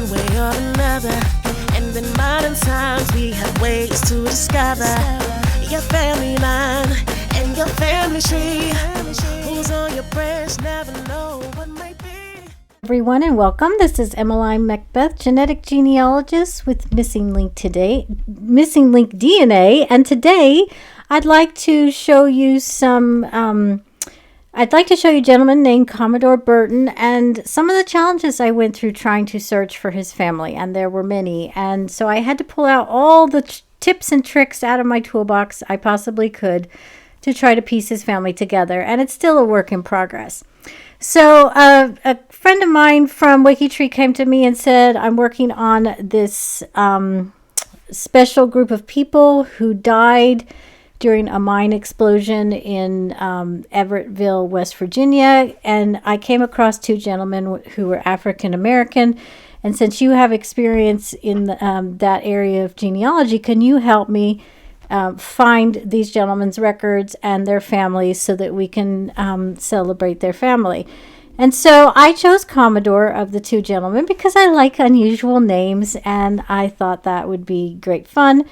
one way or another. And in modern times we have ways to discover your family line and your family tree. Who's on your branch, never know what might be. Everyone, and welcome. This is Emmeline Macbeth, genetic genealogist with Missing Link DNA, and today I'd like to show you a gentleman named Commodore Burton and some of the challenges I went through trying to search for his family, and there were many, and so I had to pull out all the tips and tricks out of my toolbox I possibly could to try to piece his family together, and it's still a work in progress. So a friend of mine from WikiTree came to me and said, I'm working on this special group of people who died during a mine explosion in Everettville, West Virginia. And I came across two gentlemen who were African American. And since you have experience in that area of genealogy, can you help me find these gentlemen's records and their families so that we can celebrate their family? And so I chose Commodore of the two gentlemen because I like unusual names, and I thought that would be great fun.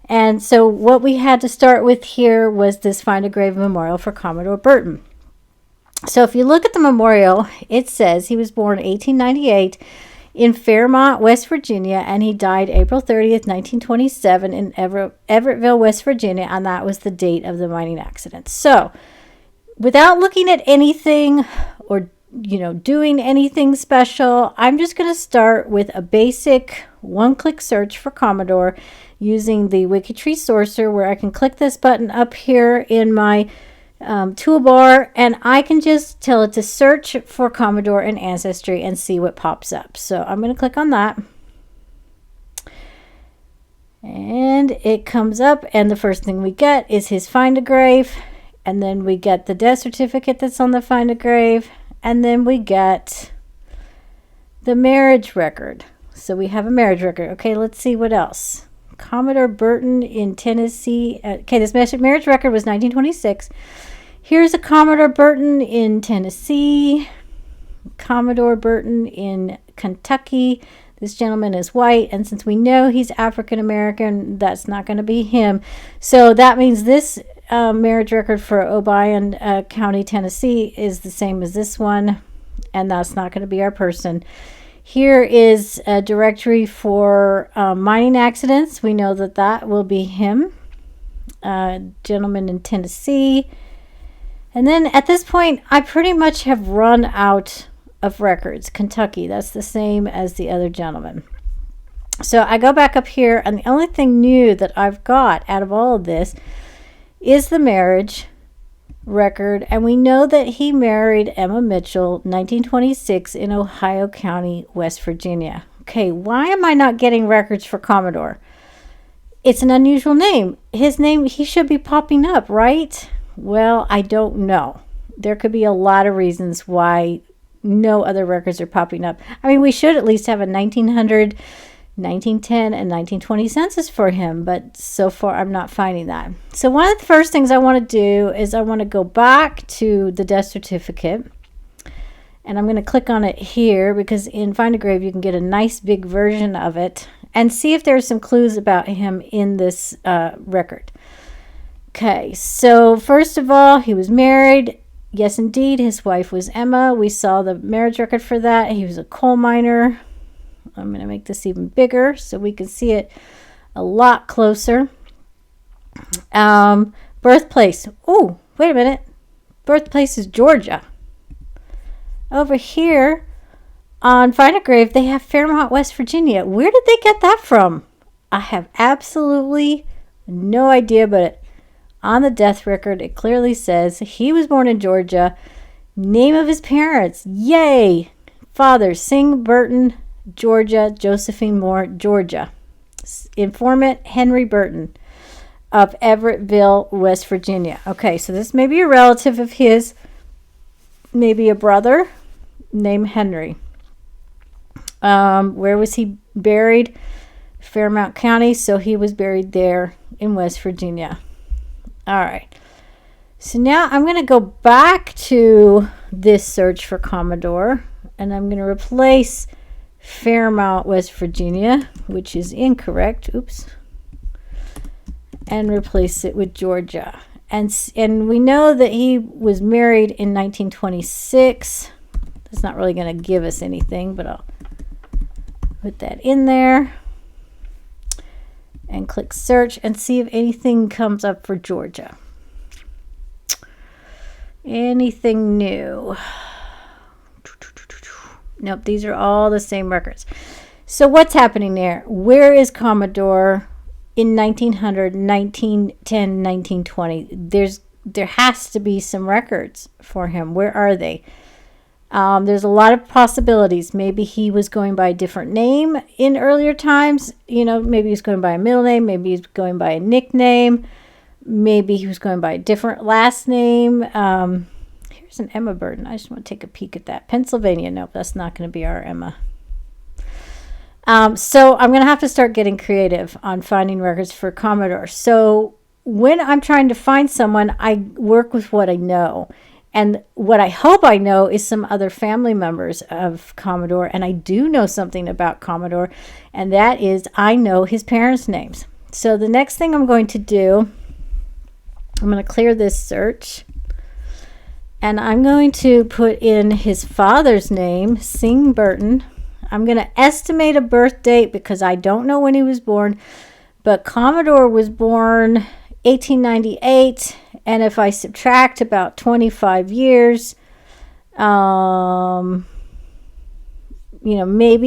And so what we had to start with here was this Find a Grave memorial for Commodore Burton. So if you look at the memorial, it says he was born 1898 in Fairmont, West Virginia, and he died April 30th, 1927 in Everettville, West Virginia, and that was the date of the mining accident. So without looking at anything or doing anything special, I'm just going to start with a basic one-click search for Commodore using the WikiTree sourcer, where I can click this button up here in my toolbar, and I can just tell it to search for Commodore and Ancestry and see what pops up. So I'm going to click on that, and it comes up, and the first thing we get is his Find a Grave, and then we get the death certificate that's on the Find a Grave, and then we get the marriage record. So we have a marriage record. Okay, let's see what else. Commodore Burton in Tennessee. Okay, this marriage record was 1926. Here's a Commodore Burton in Tennessee. Commodore Burton in Kentucky. This gentleman is white, and since we know he's African American, that's not going to be him. So that means this marriage record for Obion County, Tennessee is the same as this one, and that's not going to be our person. Here is a directory for mining accidents. We know that that will be him. Gentleman in Tennessee. And then at this point, I pretty much have run out of records. Kentucky, that's the same as the other gentleman. So I go back up here, and the only thing new that I've got out of all of this is the marriage record, and we know that he married Emma Mitchell 1926 in Ohio County, West Virginia. Okay, why am I not getting records for Commodore? It's an unusual name. His name, he should be popping up, right? Well, I don't know. There could be a lot of reasons why no other records are popping up. I mean, we should at least have a 1900, 1910, and 1920 census for him, but so far I'm not finding that. So one of the first things I want to do is I want to go back to the death certificate, and I'm going to click on it here because in Find a Grave you can get a nice big version of it and see if there's some clues about him in this record. Okay, so first of all, he was married. Yes, indeed, his wife was Emma. We saw the marriage record for that. He was a coal miner. I'm going to make this even bigger so we can see it a lot closer. Birthplace. Oh, wait a minute. Birthplace is Georgia. Over here on Find a Grave, they have Fairmont, West Virginia. Where did they get that from? I have absolutely no idea, but on the death record, it clearly says he was born in Georgia. Name of his parents. Yay! Father, Sing Burton, Georgia. Josephine Moore, Georgia. Informant, Henry Burton of Everettville, West Virginia. Okay, so this may be a relative of his, maybe a brother named Henry. Where was he buried? Fairmont County, so he was buried there in West Virginia. All right. So now I'm going to go back to this search for Commodore, and I'm going to replace Fairmount, West Virginia, which is incorrect. Oops. And replace it with Georgia. And we know that he was married in 1926. That's not really going to give us anything, but I'll put that in there. And click search and see if anything comes up for Georgia. Anything new? Nope, these are all the same records. So what's happening there? Where is Commodore in 1900, 1910, 1920? There has to be some records for him. Where are they? There's a lot of possibilities. Maybe he was going by a different name in earlier times. Maybe he was going by a middle name. Maybe he's going by a nickname. Maybe he was going by a different last name. Here's an Emma Burton. I just want to take a peek at that. Pennsylvania. Nope, that's not going to be our Emma. So I'm going to have to start getting creative on finding records for Commodore. So when I'm trying to find someone, I work with what I know. And what I hope I know is some other family members of Commodore. And I do know something about Commodore. And that is I know his parents' names. So the next thing I'm going to do, I'm going to clear this search. And I'm going to put in his father's name, Sing Burton. I'm going to estimate a birth date because I don't know when he was born. But Commodore was born 1898. And if I subtract about 25 years, maybe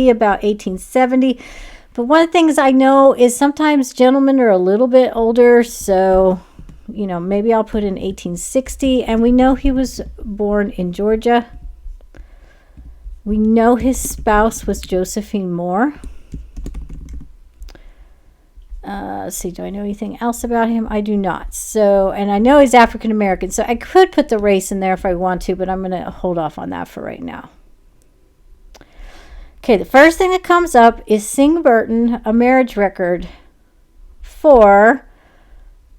about 1870. But one of the things I know is sometimes gentlemen are a little bit older. So, maybe I'll put in 1860. And we know he was born in Georgia. We know his spouse was Josephine Moore. Let's see, do I know anything else about him? I do not. So, and I know he's African American, so I could put the race in there if I want to, but I'm going to hold off on that for right now. Okay, the first thing that comes up is Sing Burton, a marriage record for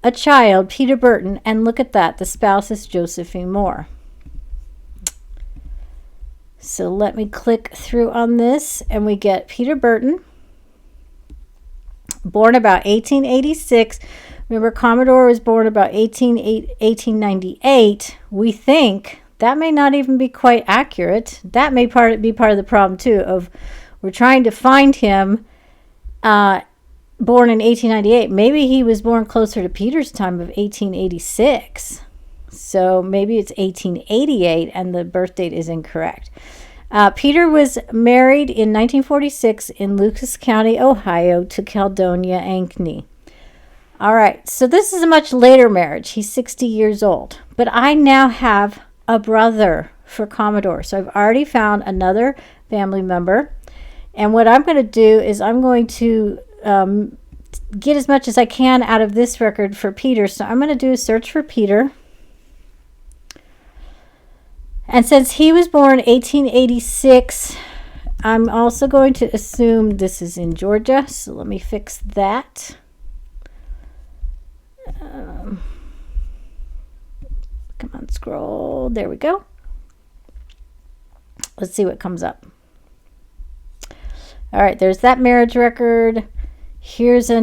a child, Peter Burton, and look at that, the spouse is Josephine Moore. So let me click through on this, and we get Peter Burton, born about 1886. Remember, Commodore was born about 1898. We think that may not even be quite accurate. That may be part of the problem, too, of we're trying to find him born in 1898. Maybe he was born closer to Peter's time of 1886. So maybe it's 1888 and the birth date is incorrect. Peter was married in 1946 in Lucas County, Ohio, to Caldonia Ankney. All right, so this is a much later marriage. He's 60 years old. But I now have a brother for Commodore. So I've already found another family member. And what I'm going to do is I'm going to get as much as I can out of this record for Peter. So I'm going to do a search for Peter. And since he was born 1886, I'm also going to assume this is in Georgia. So let me fix that. Come on, scroll. There we go. Let's see what comes up. All right, there's that marriage record. Here's a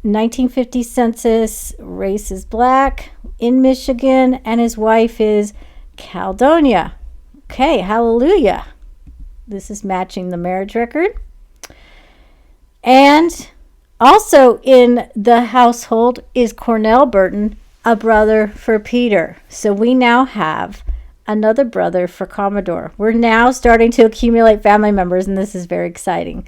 1950 census. Race is black, in Michigan, and his wife is Caldonia. Okay, hallelujah. This is matching the marriage record. And also in the household is Cornell Burton, a brother for Peter. So we now have another brother for Commodore. We're now starting to accumulate family members, and this is very exciting.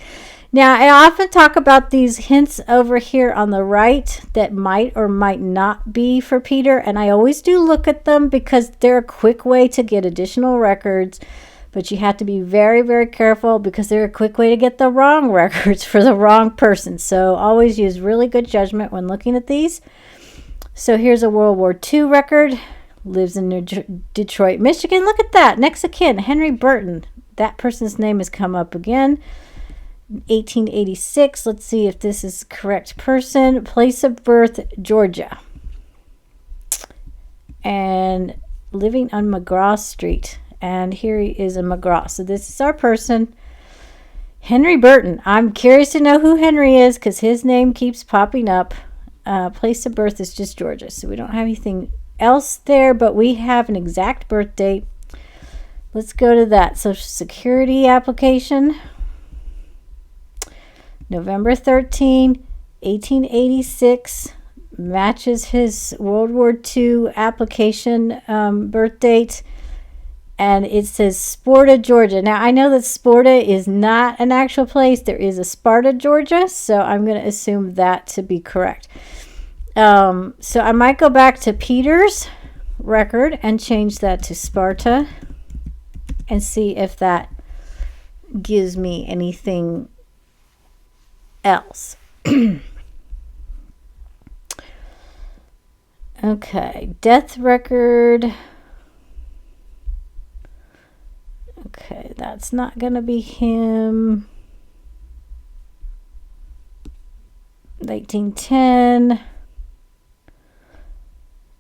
Now, I often talk about these hints over here on the right that might or might not be for Peter, and I always do look at them because they're a quick way to get additional records, but you have to be very, very careful because they're a quick way to get the wrong records for the wrong person. So always use really good judgment when looking at these. So here's a World War II record. Lives in Detroit, Michigan. Look at that. Next of kin, Henry Burton. That person's name has come up again. 1886. Let's see if this is the correct person. Place of birth, Georgia. And living on McGraw Street. And here he is in McGraw. So this is our person. Henry Burton. I'm curious to know who Henry is because his name keeps popping up. Place of birth is just Georgia, so we don't have anything else there, but we have an exact birth date. Let's go to that Social Security application. November 13, 1886, matches his World War II application birth date, and it says Sparta, Georgia. Now, I know that Sparta is not an actual place. There is a Sparta, Georgia, so I'm going to assume that to be correct. So I might go back to Peter's record and change that to Sparta and see if that gives me anything else. Okay, death record. Okay, that's not going to be him. 1910.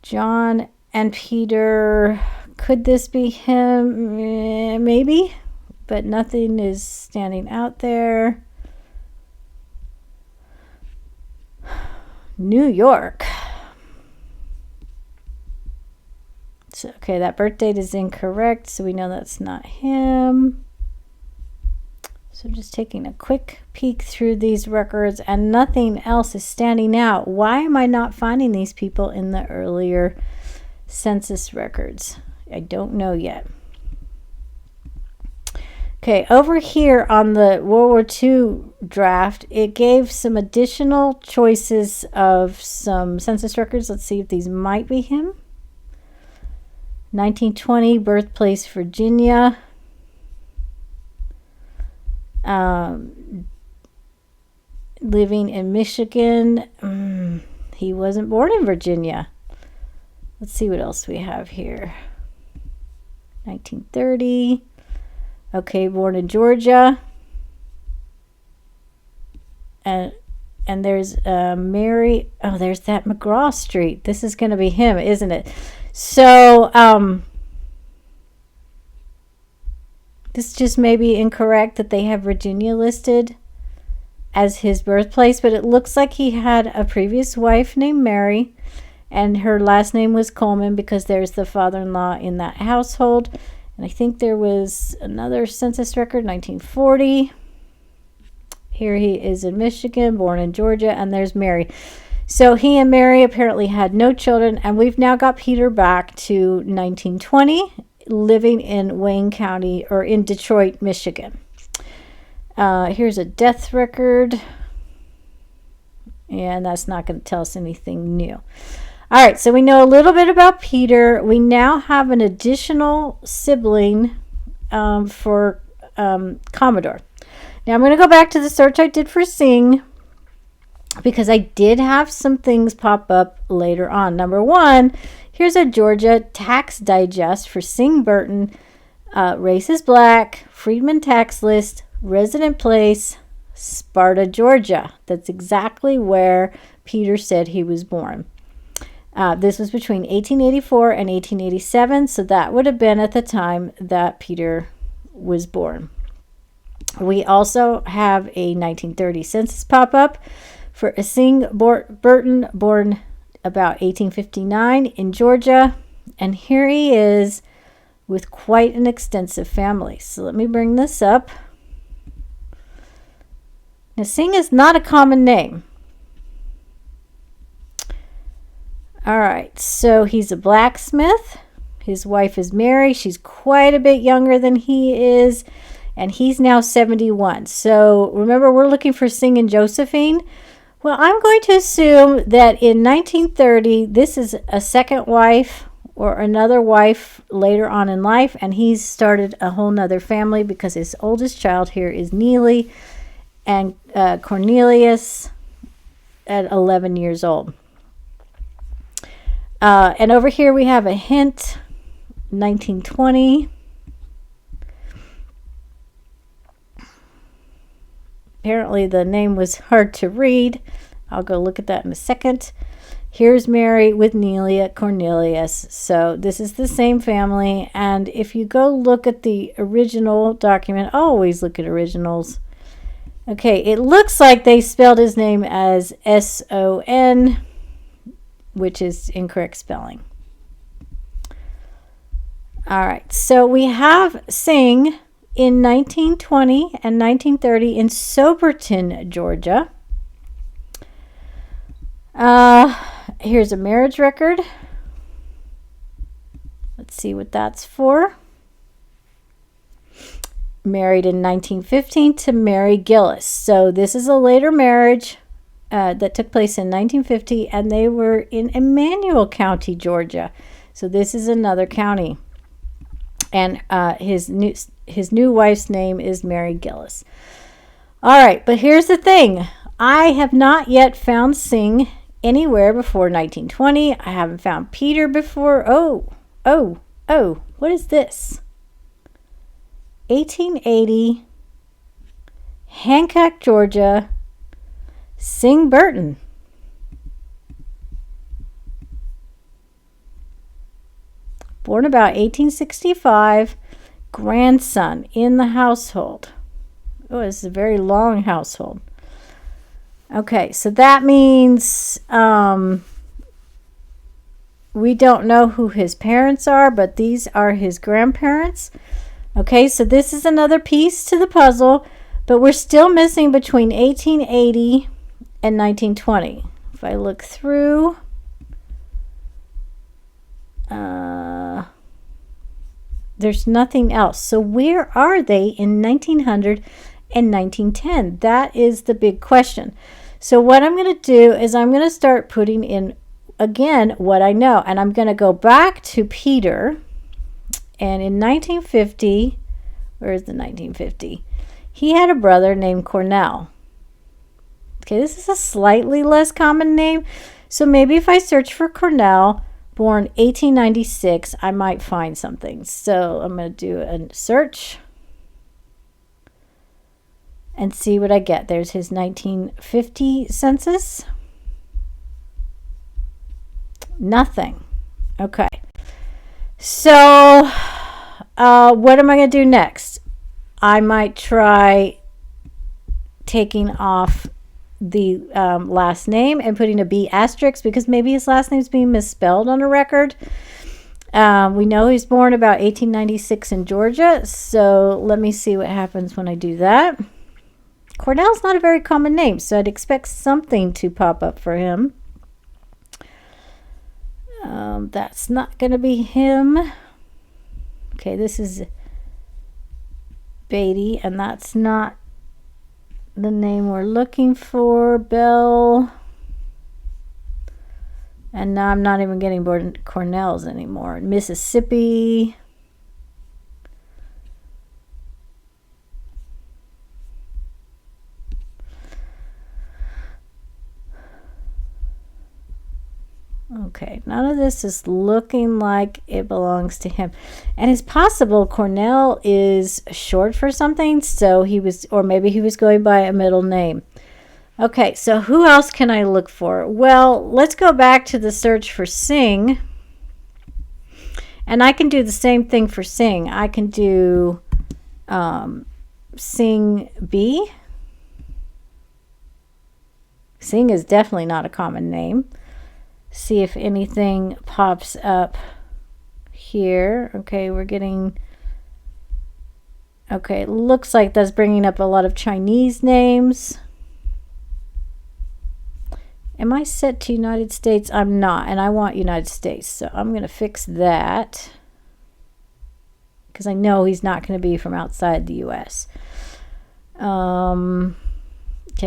John and Peter. Could this be him? Maybe, but nothing is standing out there. New York. So, okay, that birth date is incorrect, so we know that's not him. So just taking a quick peek through these records, and nothing else is standing out. Why am I not finding these people in the earlier census records? I don't know yet. Okay, over here on the World War II draft, it gave some additional choices of some census records. Let's see if these might be him. 1920, birthplace Virginia. Living in Michigan. He wasn't born in Virginia. Let's see what else we have here. 1930. Okay, born in Georgia. And there's Mary. Oh, there's that McGraw Street. This is going to be him, isn't it? So, this just may be incorrect that they have Virginia listed as his birthplace, but it looks like he had a previous wife named Mary, and her last name was Coleman because there's the father-in-law in that household. And I think there was another census record, 1940. Here he is in Michigan, born in Georgia, and there's Mary. So he and Mary apparently had no children, and we've now got Peter back to 1920, living in Wayne County, or in Detroit, Michigan. Here's a death record, and that's not going to tell us anything new. All right, so we know a little bit about Peter. We now have an additional sibling for Commodore. Now I'm going to go back to the search I did for Sing, because I did have some things pop up later on. Number one, here's a Georgia tax digest for Sing Burton. Race is black, Freedman tax list, resident place, Sparta, Georgia. That's exactly where Peter said he was born. This was between 1884 and 1887, so that would have been at the time that Peter was born. We also have a 1930 census pop-up for a Sing Burton, born about 1859 in Georgia. And here he is with quite an extensive family. So let me bring this up. Now, Sing is not a common name. All right, so he's a blacksmith. His wife is Mary. She's quite a bit younger than he is, and he's now 71. So remember, we're looking for Sing and Josephine. Well, I'm going to assume that in 1930, this is a second wife or another wife later on in life, and he's started a whole nother family because his oldest child here is Neely and Cornelius at 11 years old. And over here we have a hint, 1920. Apparently the name was hard to read. I'll go look at that in a second. Here's Mary with Neely at Cornelius. So this is the same family. And if you go look at the original document, always look at originals. Okay, it looks like they spelled his name as S-O-N, which is incorrect spelling. All right, so we have Singh in 1920 and 1930 in Soberton, Georgia. Here's a marriage record. Let's see what that's for. Married in 1915 to Mary Gillis. So this is a later marriage that took place in 1950, and they were in Emmanuel County, Georgia. So this is another county. And his new wife's name is Mary Gillis. All right, but here's the thing. I have not yet found Singh anywhere before 1920. I haven't found Peter before. Oh, what is this? 1880, Hancock, Georgia, Singh Burton. Born about 1865, grandson in the household. Oh, this is a very long household. Okay, so that means we don't know who his parents are, but these are his grandparents. Okay, so this is another piece to the puzzle, but we're still missing between 1880 and 1920. If I look through, there's nothing else. So where are they in 1900 and 1910? That is the big question. So what I'm going to do is I'm going to start putting in, again, what I know. And I'm going to go back to Peter. And in 1950, where is the 1950? He had a brother named Cornell. Okay, this is a slightly less common name. So maybe if I search for Cornell, born 1896, I might find something. So I'm going to do a search and see what I get. There's his 1950 census. Nothing. Okay. So what am I going to do next? I might try taking off the last name and putting a B asterisk, because maybe his last name's being misspelled on a record. We know he's born about 1896 in Georgia, so let me see what happens when I do that. Cornell's not a very common name, so I'd expect something to pop up for him. That's not going to be him. Okay, this is Beatty, and that's not the name we're looking for. Bell. And now I'm not even getting Cornell's anymore. Mississippi. Okay, none of this is looking like it belongs to him. And it's possible Cornell is short for something, so he was, or maybe he was going by a middle name. Okay, so who else can I look for? Well, let's go back to the search for Singh. And I can do the same thing for Singh. I can do Singh B. Singh is definitely not a common name. See if anything pops up here. Okay, we're getting... Okay, it looks like that's bringing up a lot of Chinese names. Am I set to United States? I'm not, and I want United States. So I'm going to fix that, because I know he's not going to be from outside the U.S. Okay,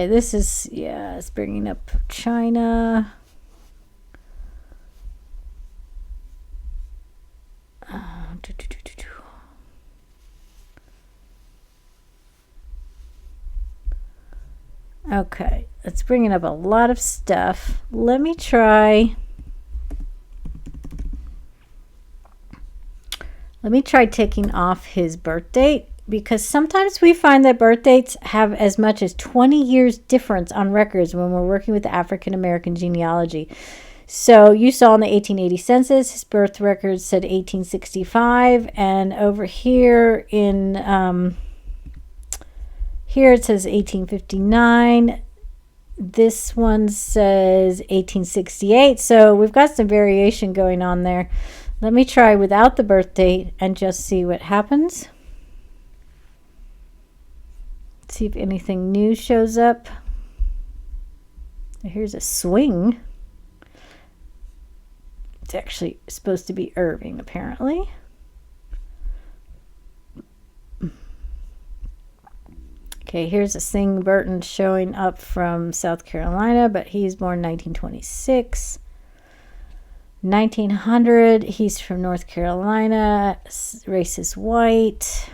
this is, yeah, it's bringing up China. Okay, it's bringing up a lot of stuff. Let me try taking off his birth date, because sometimes we find that birth dates have as much as 20 years difference on records when we're working with African American genealogy. So you saw in the 1880 census, his birth record said 1865, and over here in Here it says 1859. This one says 1868. So we've got some variation going on there. Let me try without the birth date and just see what happens. See if anything new shows up. Here's a swing. It's actually supposed to be Irving, apparently. Okay, here's a Sing Burton showing up from South Carolina, but he's born 1926. 1900, he's from North Carolina, race is white.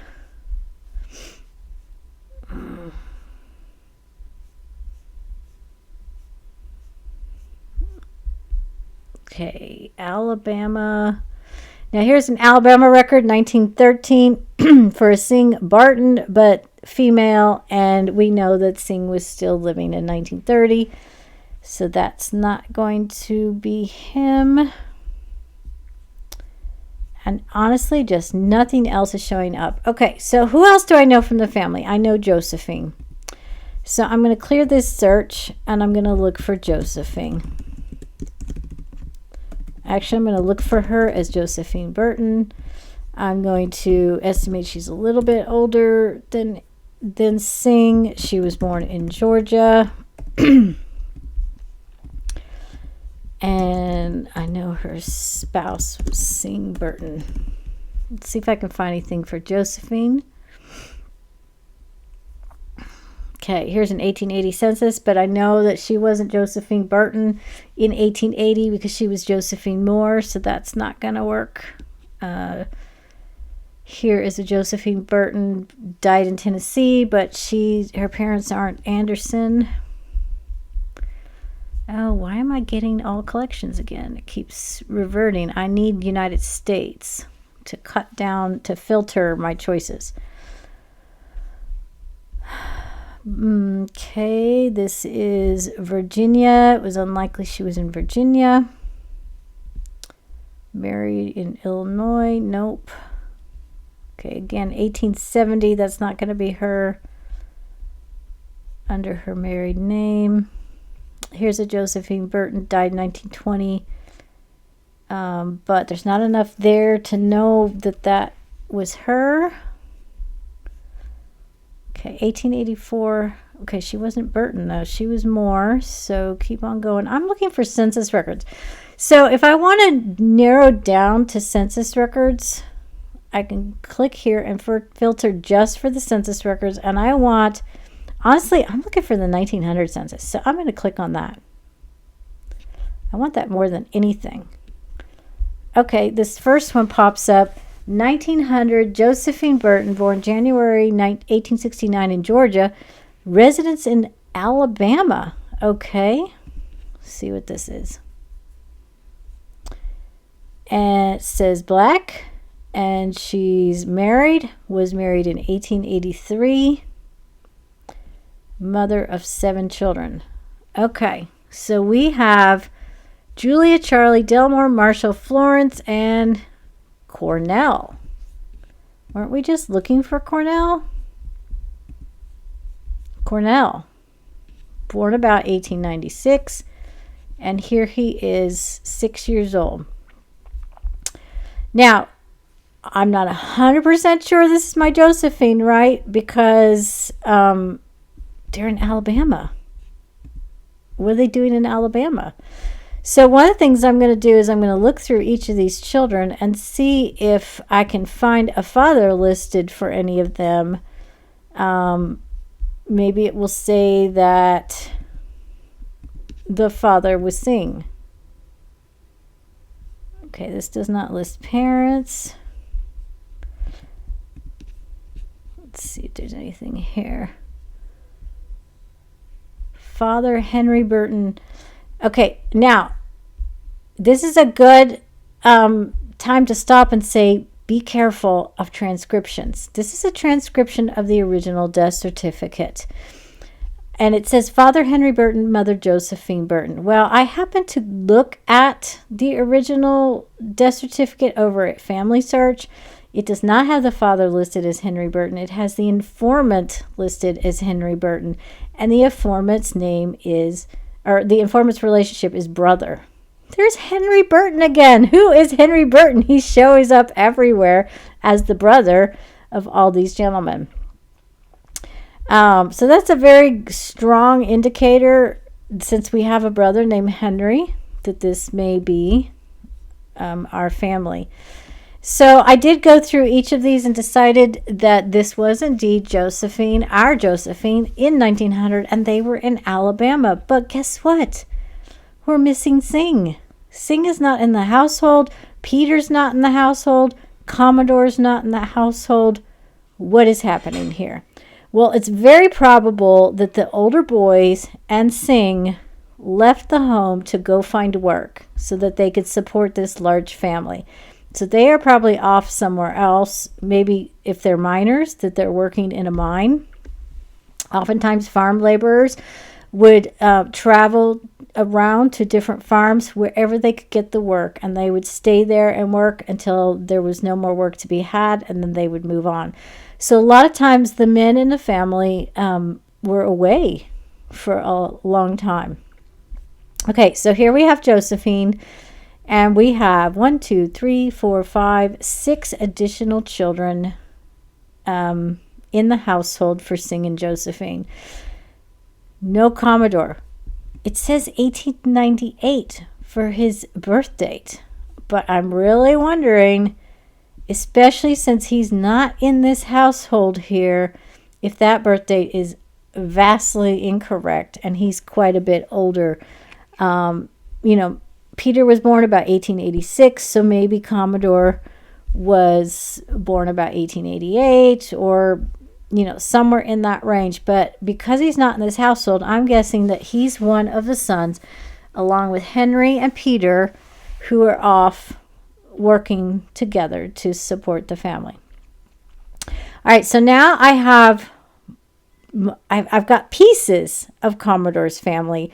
Okay, Alabama. Now here's an Alabama record, 1913, for a Sing Barton, but female, and we know that Sing was still living in 1930, so that's not going to be him. And honestly, just nothing else is showing up. Okay, so who else do I know from the family? I know Josephine. So I'm going to clear this search, and I'm going to look for Josephine. Actually, I'm going to look for her as Josephine Burton. I'm going to estimate she's a little bit older than Sing. She was born in Georgia. And I know her spouse was Sing Burton. Let's see if I can find anything for Josephine. Okay, here's an 1880 census, but I know that she wasn't Josephine Burton in 1880 because she was Josephine Moore, so that's not going to work. Here is a Josephine Burton, died in Tennessee, but her parents aren't Anderson. Oh, why am I getting all collections again? It keeps reverting. I need United States to cut down, to filter my choices. Okay, this is Virginia. It was unlikely she was in Virginia. Married in Illinois. Nope. Okay, again, 1870. That's not going to be her under her married name. Here's a Josephine Burton, died in 1920. But there's not enough there to know that was her. Okay, 1884. Okay, she wasn't Burton, though. She was Moore, so keep on going. I'm looking for census records. So if I want to narrow down to census records, I can click here and filter just for the census records. And I want, honestly, I'm looking for the 1900 census. So I'm going to click on that. I want that more than anything. Okay, this first one pops up. 1900, Josephine Burton, born January 1869 in Georgia, residence in Alabama. Okay, let's see what this is. And it says black, and she's married, was married in 1883, mother of 7 children. Okay, so we have Julia, Charlie, Delmore, Marshall, Florence, and Cornell. Weren't we just looking for Cornell? Cornell, born about 1896, and here he is, 6 years old. Now, I'm not 100% sure this is my Josephine, right? Because they're in Alabama. What are they doing in Alabama? So one of the things I'm going to do is I'm going to look through each of these children and see if I can find a father listed for any of them. Maybe it will say that the father was Sing. Okay, this does not list parents. Let's see if there's anything here. Father Henry Burton. Okay, now, this is a good time to stop and say, be careful of transcriptions. This is a transcription of the original death certificate. And it says, Father Henry Burton, Mother Josephine Burton. Well, I happened to look at the original death certificate over at Family Search. It does not have the father listed as Henry Burton. It has the informant listed as Henry Burton. And the informant's name is, or the informant's relationship is brother. There's Henry Burton again. Who is Henry Burton? He shows up everywhere as the brother of all these gentlemen. So that's a very strong indicator, since we have a brother named Henry, that this may be our family. So I did go through each of these and decided that this was indeed Josephine, our Josephine, in 1900, and they were in Alabama. But guess what? We're missing Sing. Sing is not in the household. Peter's not in the household. Commodore's not in the household. What is happening here? Well, it's very probable that the older boys and Sing left the home to go find work so that they could support this large family. So they are probably off somewhere else. Maybe if they're miners, that they're working in a mine. Oftentimes farm laborers would travel around to different farms wherever they could get the work, and they would stay there and work until there was no more work to be had, and then they would move on. So a lot of times the men in the family were away for a long time. Okay, so here we have Josephine, and we have 1, 2, 3, 4, 5, 6 additional children in the household for Sing and Josephine. No Commodore. It says 1898 for his birth date, but I'm really wondering, especially since he's not in this household here, if that birth date is vastly incorrect and he's quite a bit older. Peter was born about 1886, so maybe Commodore was born about 1888 or, somewhere in that range. But because he's not in this household, I'm guessing that he's one of the sons, along with Henry and Peter, who are off working together to support the family. All right, so now I've got pieces of Commodore's family.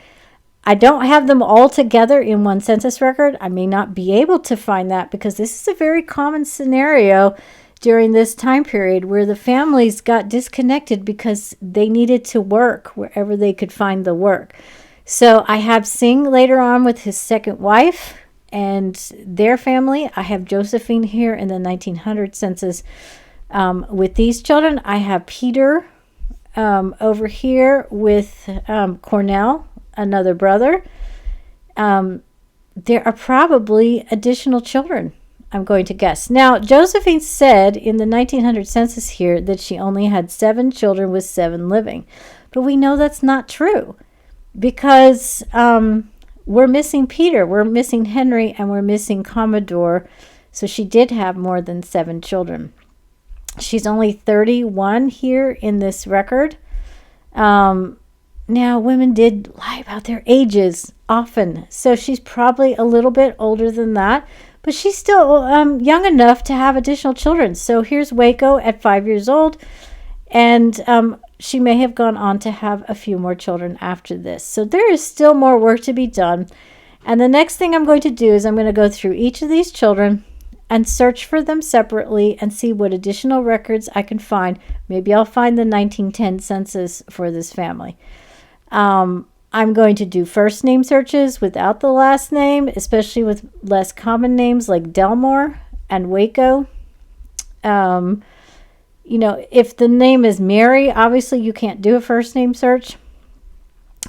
I don't have them all together in one census record. I may not be able to find that because this is a very common scenario during this time period where the families got disconnected because they needed to work wherever they could find the work. So I have Sing later on with his second wife and their family. I have Josephine here in the 1900 census with these children. I have Peter over here with Cornell, another brother. There are probably additional children, I'm going to guess. Now, Josephine said in the 1900 census here that she only had 7 children with 7 living. But we know that's not true because we're missing Peter, we're missing Henry, and we're missing Commodore. So she did have more than 7 children. She's only 31 here in this record. Now, women did lie about their ages often, so she's probably a little bit older than that, but she's still young enough to have additional children. So here's Waco at 5 years old, and she may have gone on to have a few more children after this. So there is still more work to be done, and the next thing I'm going to do is I'm going to go through each of these children and search for them separately and see what additional records I can find. Maybe I'll find the 1910 census for this family. I'm going to do first name searches without the last name, especially with less common names like Delmore and Waco. If the name is Mary, obviously you can't do a first name search.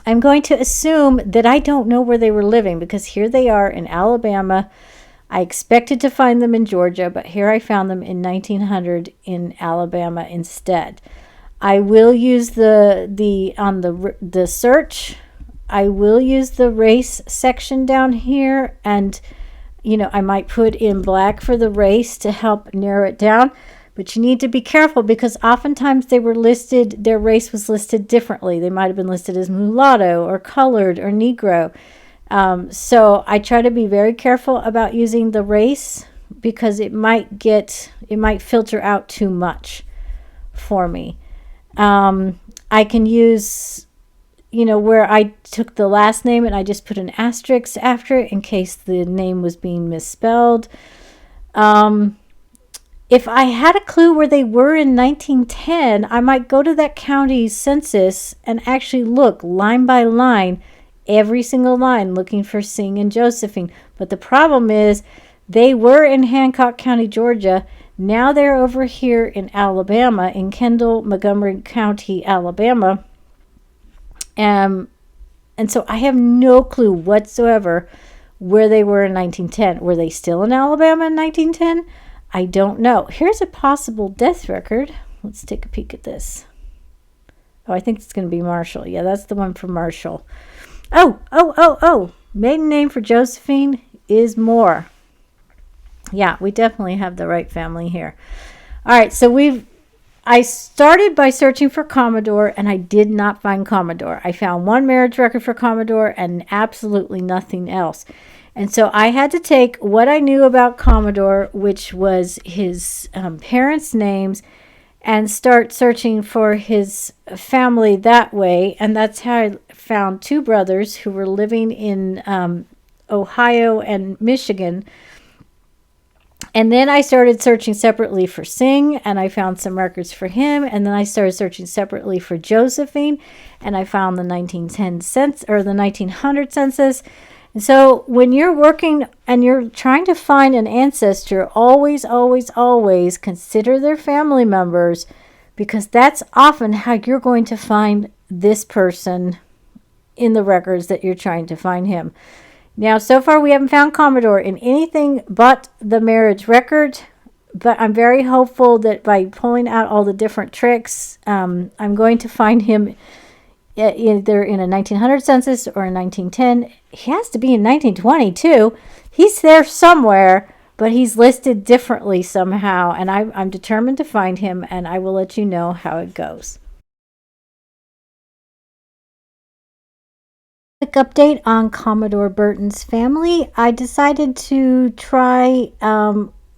I'm going to assume that I don't know where they were living because here they are in Alabama. I expected to find them in Georgia, but here I found them in 1900 in Alabama instead. I will use the search. I will use the race section down here, and I might put in black for the race to help narrow it down. But you need to be careful because oftentimes their race was listed differently. They might have been listed as mulatto or colored or Negro. So I try to be very careful about using the race because it might filter out too much for me. I can use, where I took the last name and I just put an asterisk after it in case the name was being misspelled. if I had a clue where they were in 1910, I might go to that county's census and actually look line by line, every single line, looking for Sing and Josephine. But the problem is they were in Hancock County, Georgia. Now they're over here in Alabama, in Kendall, Montgomery County, Alabama. And so I have no clue whatsoever where they were in 1910. Were they still in Alabama in 1910? I don't know. Here's a possible death record. Let's take a peek at this. Oh, I think it's going to be Marshall. Yeah, that's the one for Marshall. Oh. Maiden name for Josephine is Moore. Yeah, we definitely have the right family here. All right, so I started by searching for Commodore, and I did not find Commodore. I found one marriage record for Commodore and absolutely nothing else. And so I had to take what I knew about Commodore, which was his parents' names, and start searching for his family that way. And that's how I found two brothers who were living in Ohio and Michigan. And then I started searching separately for Sing, and I found some records for him. And then I started searching separately for Josephine, and I found the 1910 census or the 1900 census. And so when you're working and you're trying to find an ancestor, always consider their family members, because that's often how you're going to find this person in the records that you're trying to find him. Now, so far we haven't found Commodore in anything but the marriage record, but I'm very hopeful that by pulling out all the different tricks, I'm going to find him either in a 1900 census or in 1910. He has to be in 1920 too. He's there somewhere, but he's listed differently somehow, and I'm determined to find him, and I will let you know how it goes. Quick update on Commodore Burton's family. I decided to try,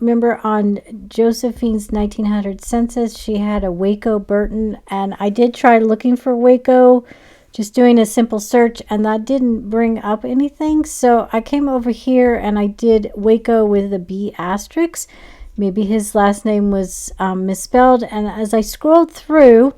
remember on Josephine's 1900 census, she had a Waco Burton, and I did try looking for Waco, just doing a simple search, and that didn't bring up anything. So I came over here and I did Waco with a B asterisk. Maybe his last name was misspelled, and as I scrolled through,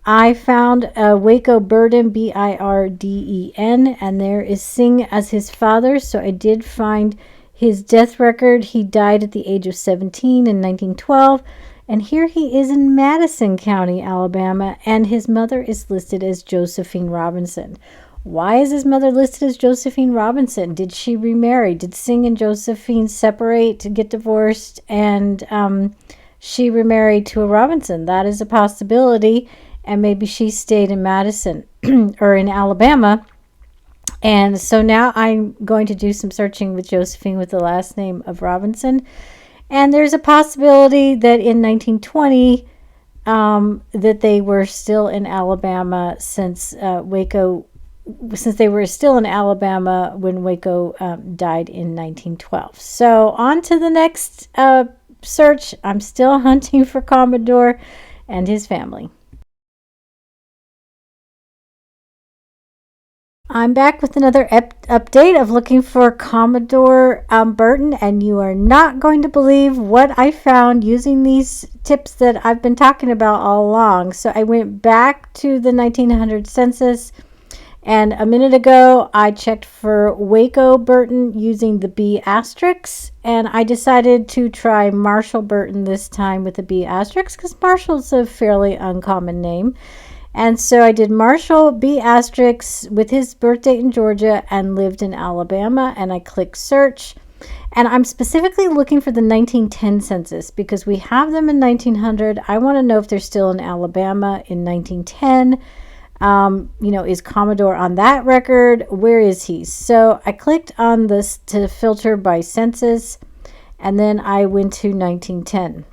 I found Waco Burton, Birden, and there is Sing as his father. So I did find his death record. He died at the age of 17 in 1912. And here he is in Madison County, Alabama, and his mother is listed as Josephine Robinson. Why is his mother listed as Josephine Robinson? Did she remarry? Did Sing and Josephine separate, get divorced, and she remarried to a Robinson? That is a possibility. And maybe she stayed in Madison or in Alabama. And so now I'm going to do some searching with Josephine with the last name of Robinson. And there's a possibility that in 1920 that they were still in Alabama since they were still in Alabama when Waco died in 1912. So on to the next search. I'm still hunting for Commodore and his family. I'm back with another update of looking for Commodore Burton, and you are not going to believe what I found using these tips that I've been talking about all along. So I went back to the 1900 census, and a minute ago I checked for Waco Burton using the B asterisk, and I decided to try Marshall Burton this time with the B asterisk because Marshall's a fairly uncommon name. And so I did Marshall B asterisk with his birth date in Georgia and lived in Alabama, and I clicked search. And I'm specifically looking for the 1910 census because we have them in 1900. I want to know if they're still in Alabama in 1910. Is Commodore on that record? Where is he? So I clicked on this to filter by census, and then I went to 1910.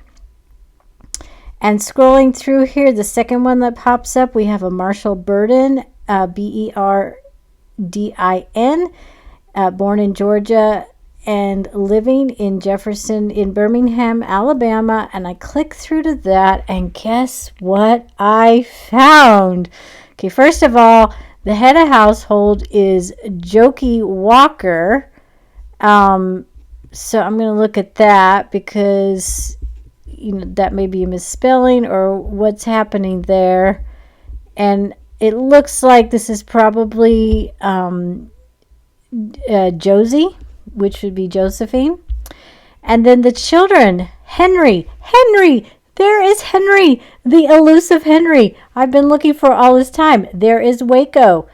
And scrolling through here, the second one that pops up, we have a Marshall Burton, Berdin, born in Georgia and living in Birmingham, Alabama. And I click through to that, and guess what I found? Okay, first of all, the head of household is Jokey Walker. So I'm going to look at that because that may be a misspelling or what's happening there. And it looks like this is probably Josie, which would be Josephine. And then the children, Henry, there is Henry, the elusive Henry I've been looking for all this time. There is Waco,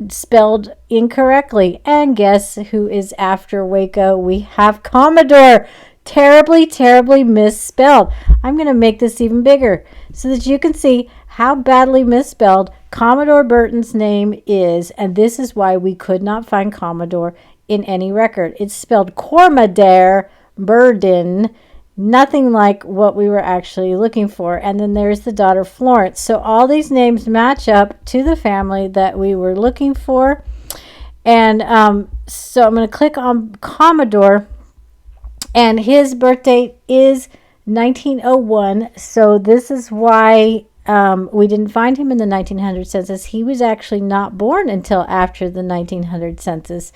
spelled incorrectly. And guess who is after Waco? We have Commodore, terribly misspelled. I'm going to make this even bigger so that you can see how badly misspelled Commodore Burton's name is. And this is why we could not find Commodore in any record. It's spelled Commodore Burton, nothing like what we were actually looking for. And then there's the daughter Florence. So all these names match up to the family that we were looking for. And so I'm going to click on Commodore, and his birth date is 1901. So this is why we didn't find him in the 1900 census. He was actually not born until after the 1900 census.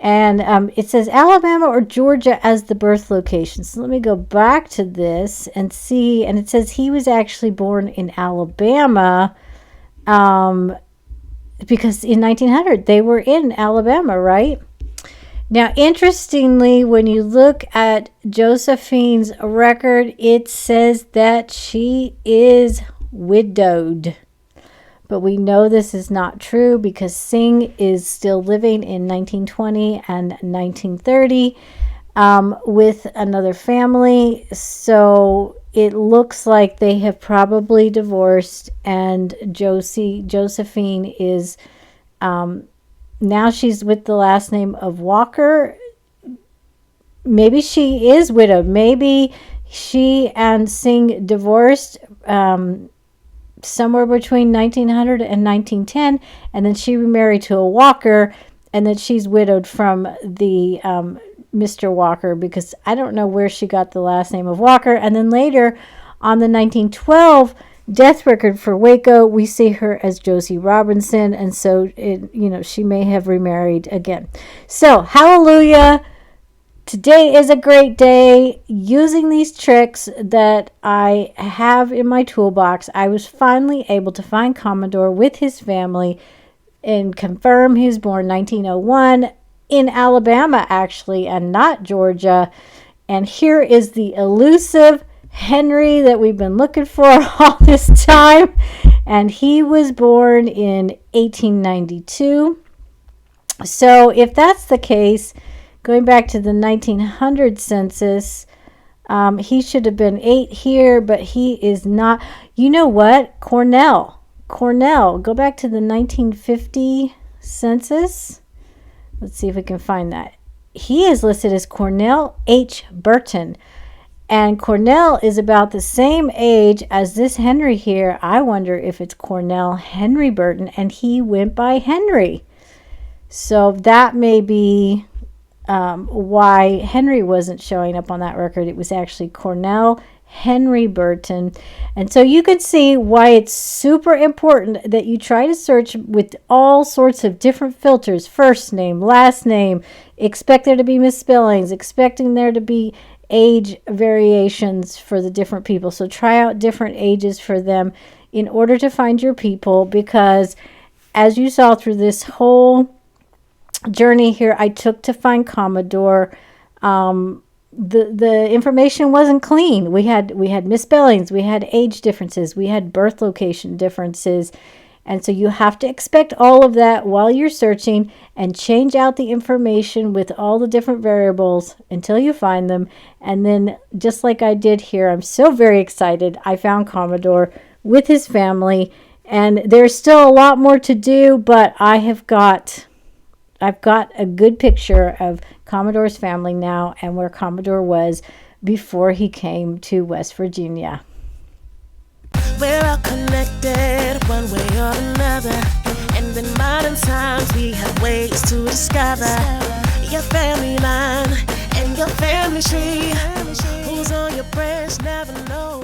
And it says Alabama or Georgia as the birth location. So let me go back to this and see. And it says he was actually born in Alabama because in 1900 they were in Alabama, right? Now, interestingly, when you look at Josephine's record, it says that she is widowed. But we know this is not true because Singh is still living in 1920 and 1930 with another family. So it looks like they have probably divorced, and Josephine is now she's with the last name of Walker. Maybe she is widowed. Maybe she and Singh divorced somewhere between 1900 and 1910, and then she remarried to a Walker, and then she's widowed from the Mr. Walker, because I don't know where she got the last name of Walker. And then later on the 1912 death record for Waco, we see her as Josie Robinson, and so she may have remarried again. So hallelujah, today is a great day. Using these tricks that I have in my toolbox, I was finally able to find Commodore with his family and confirm he was born 1901 in Alabama, actually, and not Georgia. And here is the elusive Henry that we've been looking for all this time. And he was born in 1892. So if that's the case, going back to the 1900 census, he should have been 8 here, but he is not. You know what? Cornell. Go back to the 1950 census. Let's see if we can find that. He is listed as Cornell H. Burton. And Cornell is about the same age as this Henry here. I wonder if it's Cornell Henry Burton, and he went by Henry. So that may be why Henry wasn't showing up on that record. It was actually Cornell Henry Burton. And so you can see why it's super important that you try to search with all sorts of different filters: first name, last name, expect there to be misspellings, expecting there to be age variations for the different people. So try out different ages for them in order to find your people, because as you saw through this whole journey here I took to find Commodore, the information wasn't clean. We had misspellings, we had age differences, we had birth location differences. And so you have to expect all of that while you're searching, and change out the information with all the different variables until you find them. And then, just like I did here, I'm so very excited. I found Commodore with his family, and there's still a lot more to do, but I've got a good picture of Commodore's family now and where Commodore was before he came to West Virginia. We're all connected one way or another, and in modern times we have ways to discover your family line and your family tree. Who's on your branch, never know.